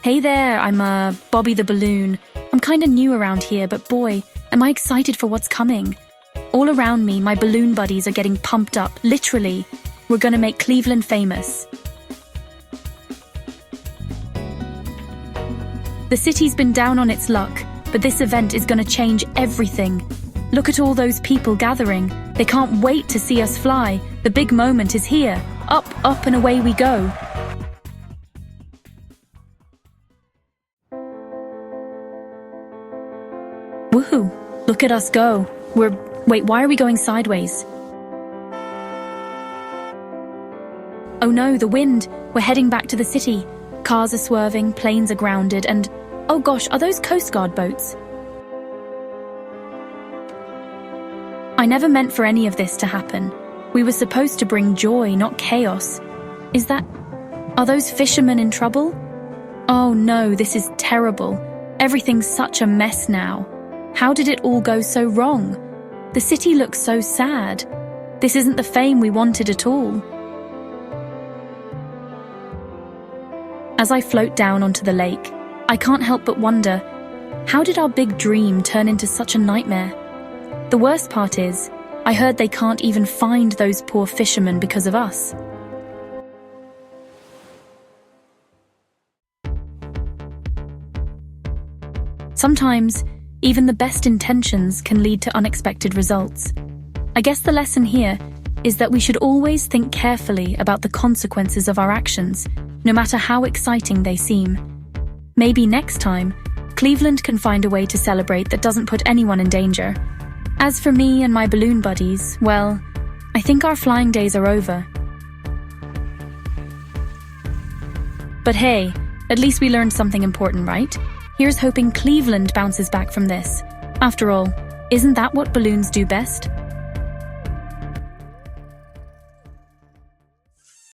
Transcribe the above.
Hey there, I'm Bobbie the Balloon. I'm kinda new around here, but boy, am I excited for what's coming. All around me, my balloon buddies are getting pumped up, literally. We're gonna make Cleveland famous. The city's been down on its luck, but this event is gonna change everything. Look at all those people gathering. They can't wait to see us fly. The big moment is here. Up, up, and away we go. Woohoo! Look at us go. Wait, why are we going sideways? Oh no, the wind! We're heading back to the city. Cars are swerving, planes are grounded, and oh gosh, are those Coast Guard boats? I never meant for any of this to happen. We were supposed to bring joy, not chaos. Are those fishermen in trouble? Oh no, this is terrible. Everything's such a mess now. How did it all go so wrong? The city looks so sad. This isn't the fame we wanted at all. As I float down onto the lake, I can't help but wonder, how did our big dream turn into such a nightmare? The worst part is, I heard they can't even find those poor fishermen because of us. Sometimes, even the best intentions can lead to unexpected results. I guess the lesson here is that we should always think carefully about the consequences of our actions, no matter how exciting they seem. Maybe next time, Cleveland can find a way to celebrate that doesn't put anyone in danger. As for me and my balloon buddies, well, I think our flying days are over. But hey, at least we learned something important, right? Here's hoping Cleveland bounces back from this. After all, isn't that what balloons do best?